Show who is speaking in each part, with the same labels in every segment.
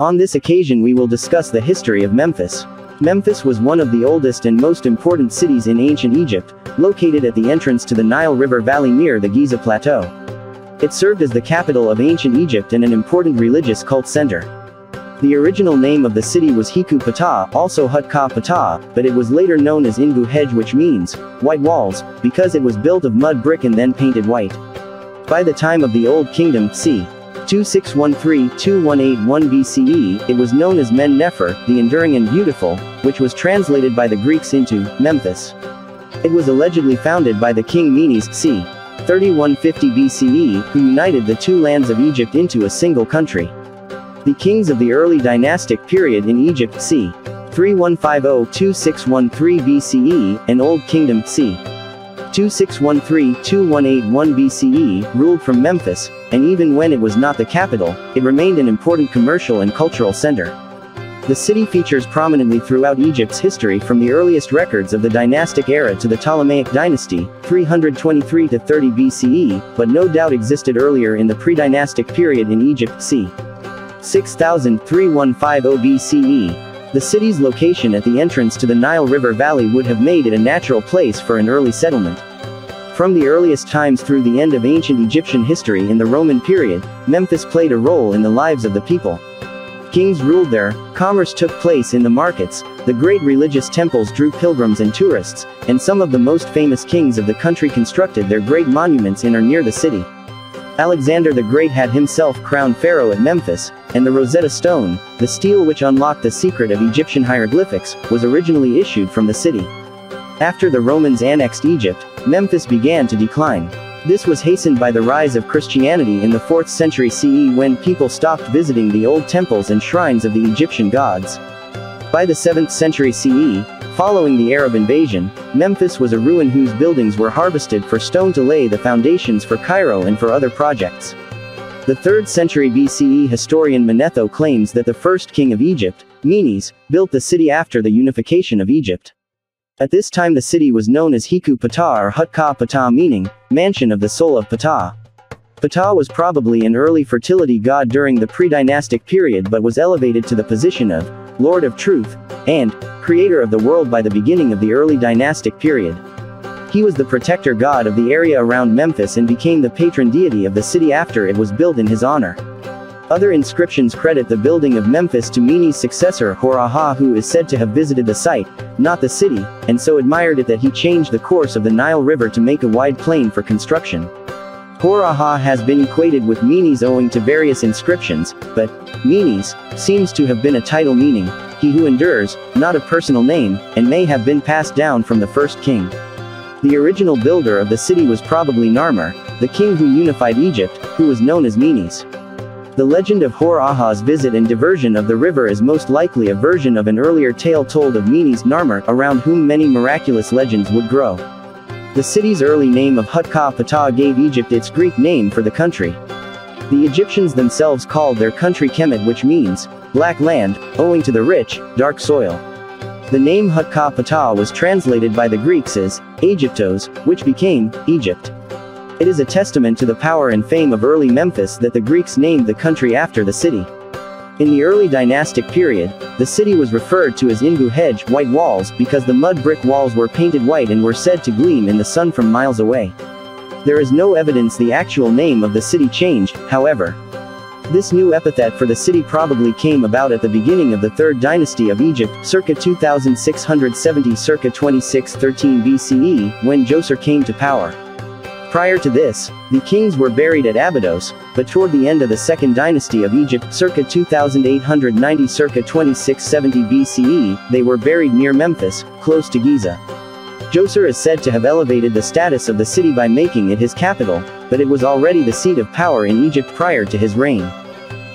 Speaker 1: On this occasion we will discuss the history of Memphis. Memphis was one of the oldest and most important cities in ancient Egypt, located at the entrance to the Nile River Valley near the Giza Plateau. It served as the capital of ancient Egypt and an important religious cult center. The original name of the city was Hiku Ptah, also Hutka Ptah, but it was later known as Ingu Hej, which means white walls, because it was built of mud brick and then painted white. By the time of the Old Kingdom, c. 2613-2181 BCE, it was known as Men Nefer, the enduring and beautiful, which was translated by the Greeks into Memphis. It was allegedly founded by the king Menes, c. 3150 BCE, who united the two lands of Egypt into a single country. The kings of the early dynastic period in Egypt, c. 3150-2613 BCE, and Old Kingdom, c. 2613-2181 BCE, ruled from Memphis, and even when it was not the capital, it remained an important commercial and cultural center. The city features prominently throughout Egypt's history from the earliest records of the dynastic era to the Ptolemaic dynasty, 323 to 30 BCE, but no doubt existed earlier in the pre-dynastic period in Egypt, c. 6000-3150 BCE. The city's location at the entrance to the Nile River Valley would have made it a natural place for an early settlement. From the earliest times through the end of ancient Egyptian history in the Roman period, Memphis played a role in the lives of the people. Kings ruled there, commerce took place in the markets, the great religious temples drew pilgrims and tourists, and some of the most famous kings of the country constructed their great monuments in or near the city. Alexander the Great had himself crowned pharaoh at Memphis, and the Rosetta Stone, the stele which unlocked the secret of Egyptian hieroglyphics, was originally issued from the city. After the Romans annexed Egypt, Memphis began to decline. This was hastened by the rise of Christianity in the 4th century CE when people stopped visiting the old temples and shrines of the Egyptian gods. By the 7th century CE, following the Arab invasion, Memphis was a ruin whose buildings were harvested for stone to lay the foundations for Cairo and for other projects. The 3rd century BCE historian Manetho claims that the first king of Egypt, Menes, built the city after the unification of Egypt. At this time the city was known as Hiku Ptah or Hutka Ptah, meaning mansion of the soul of Ptah. Ptah was probably an early fertility god during the pre-dynastic period but was elevated to the position of Lord of Truth and creator of the world by the beginning of the early dynastic period. He was the protector god of the area around Memphis and became the patron deity of the city after it was built in his honor. Other inscriptions credit the building of Memphis to Menes' successor Hor-Aha, who is said to have visited the site, not the city, and so admired it that he changed the course of the Nile River to make a wide plain for construction. Hor-Aha has been equated with Menes owing to various inscriptions, but Menes seems to have been a title meaning he who endures, not a personal name, and may have been passed down from the first king. The original builder of the city was probably Narmer, the king who unified Egypt, who was known as Menes. The legend of Hor-Aha's visit and diversion of the river is most likely a version of an earlier tale told of Menes Narmer, around whom many miraculous legends would grow. The city's early name of Hutka Ptah gave Egypt its Greek name for the country. The Egyptians themselves called their country Kemet, which means black land, owing to the rich, dark soil. The name Hutka Ptah was translated by the Greeks as Aegyptos, which became Egypt. It is a testament to the power and fame of early Memphis that the Greeks named the country after the city. In the early dynastic period, the city was referred to as Ingu Hej, white walls, because the mud brick walls were painted white and were said to gleam in the sun from miles away. There is no evidence the actual name of the city changed, however. This new epithet for the city probably came about at the beginning of the 3rd dynasty of Egypt, circa 2670 circa 2613 BCE, when Djoser came to power. Prior to this, the kings were buried at Abydos, but toward the end of the 2nd dynasty of Egypt, circa 2890 circa 2670 BCE, they were buried near Memphis, close to Giza. Djoser is said to have elevated the status of the city by making it his capital, but it was already the seat of power in Egypt prior to his reign.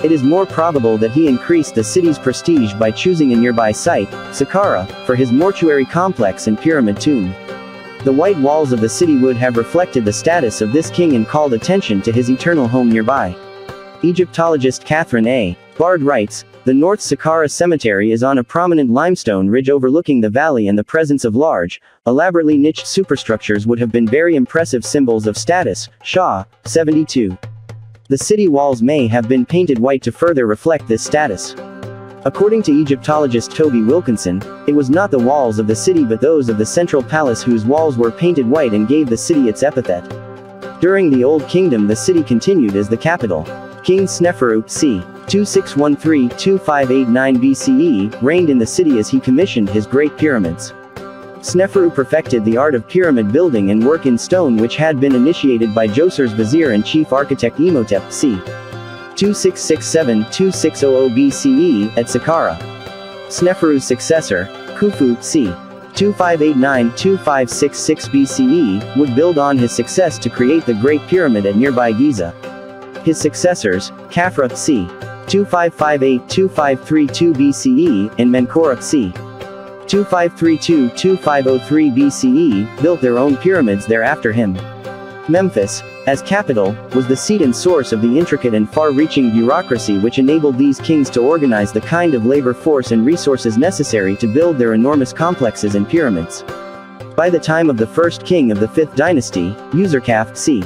Speaker 1: It is more probable that he increased the city's prestige by choosing a nearby site, Saqqara, for his mortuary complex and pyramid tomb. The white walls of the city would have reflected the status of this king and called attention to his eternal home nearby. Egyptologist Catherine A. Bard writes, the North Saqqara Cemetery is on a prominent limestone ridge overlooking the valley, and the presence of large, elaborately niched superstructures would have been very impressive symbols of status. Shaw, 72. The city walls may have been painted white to further reflect this status. According to Egyptologist Toby Wilkinson, it was not the walls of the city but those of the central palace whose walls were painted white and gave the city its epithet. During the Old Kingdom the city continued as the capital. King Sneferu, c. 2613-2589 BCE, reigned in the city as he commissioned his Great Pyramids. Sneferu perfected the art of pyramid building and work in stone which had been initiated by Djoser's vizier and chief architect Imhotep c. 2667-2600 BCE, at Saqqara. Sneferu's successor, Khufu, c. 2589-2566 BCE, would build on his success to create the Great Pyramid at nearby Giza. His successors, Khafra, c. 2558-2532 BCE, and Menkaure, c. 2532-2503 BCE, built their own pyramids thereafter him. Memphis, as capital, was the seat and source of the intricate and far-reaching bureaucracy which enabled these kings to organize the kind of labor force and resources necessary to build their enormous complexes and pyramids. By the time of the first king of the 5th dynasty, Userkaf, c.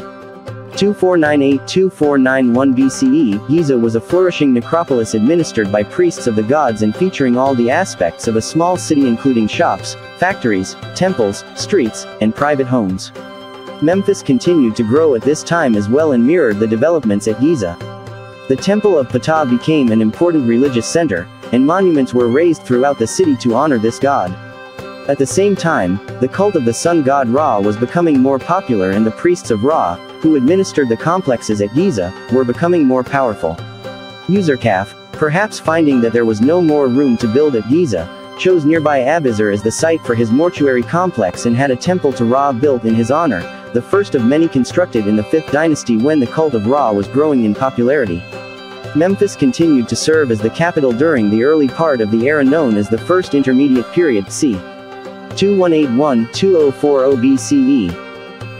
Speaker 1: 2498-2491 BCE, Giza was a flourishing necropolis administered by priests of the gods and featuring all the aspects of a small city including shops, factories, temples, streets, and private homes. Memphis continued to grow at this time as well and mirrored the developments at Giza. The Temple of Ptah became an important religious center, and monuments were raised throughout the city to honor this god. At the same time, the cult of the sun god Ra was becoming more popular and the priests of Ra, who administered the complexes at Giza, were becoming more powerful. Userkaf, perhaps finding that there was no more room to build at Giza, chose nearby Abizar as the site for his mortuary complex and had a temple to Ra built in his honor, the first of many constructed in the 5th dynasty when the cult of Ra was growing in popularity. Memphis continued to serve as the capital during the early part of the era known as the First Intermediate Period c. 2181-2040 BCE.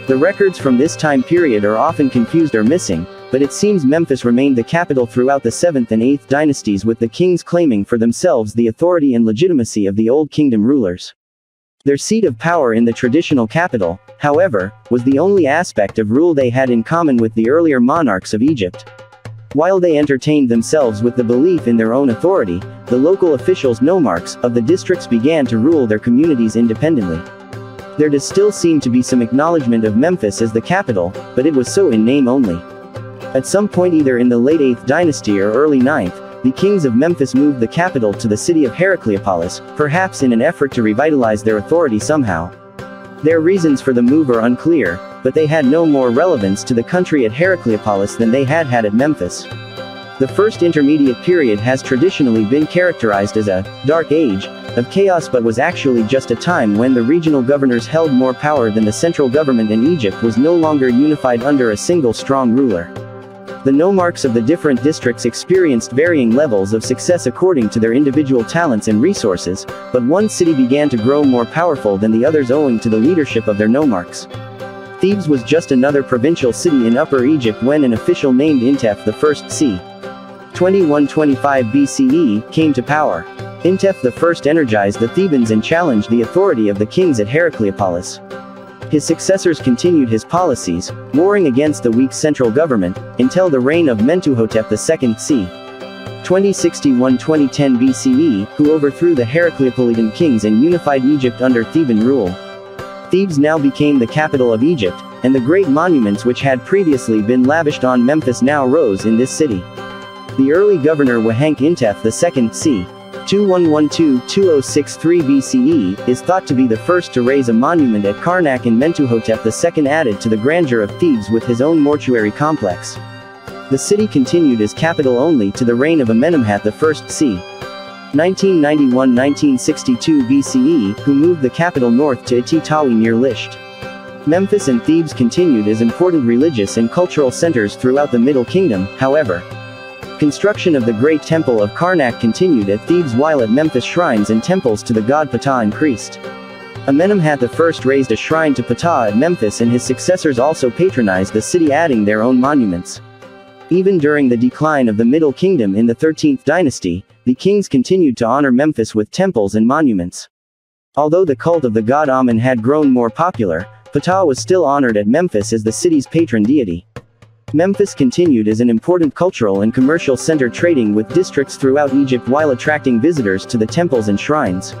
Speaker 1: The records from this time period are often confused or missing, but it seems Memphis remained the capital throughout the 7th and 8th dynasties with the kings claiming for themselves the authority and legitimacy of the Old Kingdom rulers. Their seat of power in the traditional capital, however, was the only aspect of rule they had in common with the earlier monarchs of Egypt. While they entertained themselves with the belief in their own authority, the local officials nomarchs of the districts began to rule their communities independently. There does still seem to be some acknowledgement of Memphis as the capital, but it was so in name only. At some point either in the late 8th dynasty or early 9th, the kings of Memphis moved the capital to the city of Heracleopolis, perhaps in an effort to revitalize their authority somehow. Their reasons for the move are unclear, but they had no more relevance to the country at Heracleopolis than they had at Memphis. The First Intermediate Period has traditionally been characterized as a dark age of chaos but was actually just a time when the regional governors held more power than the central government and Egypt was no longer unified under a single strong ruler. The nomarchs of the different districts experienced varying levels of success according to their individual talents and resources, but one city began to grow more powerful than the others owing to the leadership of their nomarchs. Thebes was just another provincial city in Upper Egypt when an official named Intef I c. 2125 BCE, came to power. Intef I energized the Thebans and challenged the authority of the kings at Heracleopolis. His successors continued his policies, warring against the weak central government, until the reign of Mentuhotep II c. 2061-2010 BCE, who overthrew the Heracleopolitan kings and unified Egypt under Theban rule. Thebes now became the capital of Egypt, and the great monuments which had previously been lavished on Memphis now rose in this city. The early governor Wahenk Intef II c. 2112-2063 BCE, is thought to be the first to raise a monument at Karnak, and Mentuhotep II added to the grandeur of Thebes with his own mortuary complex. The city continued as capital only to the reign of Amenemhat I c. 1991-1962 BCE, who moved the capital north to Ititawi near Lisht. Memphis and Thebes continued as important religious and cultural centers throughout the Middle Kingdom, however. Construction of the Great Temple of Karnak continued at Thebes while at Memphis shrines and temples to the god Ptah increased. Amenemhat I raised a shrine to Ptah at Memphis and his successors also patronized the city adding their own monuments. Even during the decline of the Middle Kingdom in the 13th dynasty, the kings continued to honor Memphis with temples and monuments. Although the cult of the god Amun had grown more popular, Ptah was still honored at Memphis as the city's patron deity. Memphis continued as an important cultural and commercial center, trading with districts throughout Egypt while attracting visitors to the temples and shrines.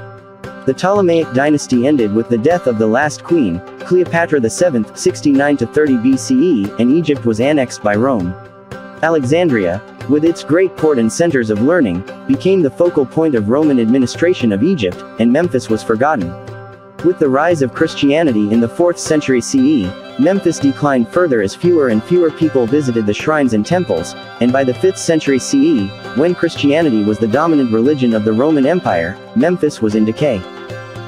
Speaker 1: The Ptolemaic dynasty ended with the death of the last queen, Cleopatra VII, 69–30 BCE, and Egypt was annexed by Rome. Alexandria, with its great port and centers of learning, became the focal point of Roman administration of Egypt, and Memphis was forgotten. With the rise of Christianity in the 4th century CE, Memphis declined further as fewer and fewer people visited the shrines and temples, and by the 5th century CE, when Christianity was the dominant religion of the Roman Empire, Memphis was in decay.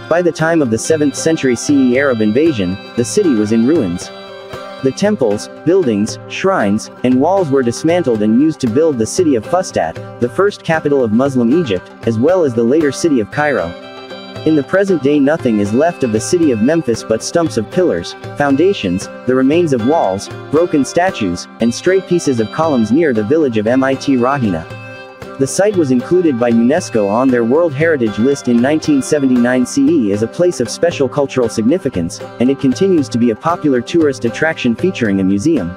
Speaker 1: By the time of the 7th century CE Arab invasion, the city was in ruins. The temples, buildings, shrines, and walls were dismantled and used to build the city of Fustat, the first capital of Muslim Egypt, as well as the later city of Cairo. In the present day nothing is left of the city of Memphis but stumps of pillars, foundations, the remains of walls, broken statues, and stray pieces of columns near the village of Mit Rahina. The site was included by UNESCO on their World Heritage List in 1979 CE as a place of special cultural significance, and it continues to be a popular tourist attraction featuring a museum.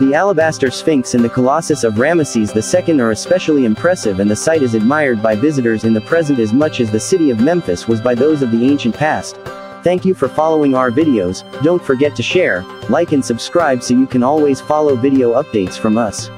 Speaker 1: The Alabaster Sphinx and the Colossus of Ramesses II are especially impressive, and the site is admired by visitors in the present as much as the city of Memphis was by those of the ancient past. Thank you for following our videos. Don't forget to share, like and subscribe so you can always follow video updates from us.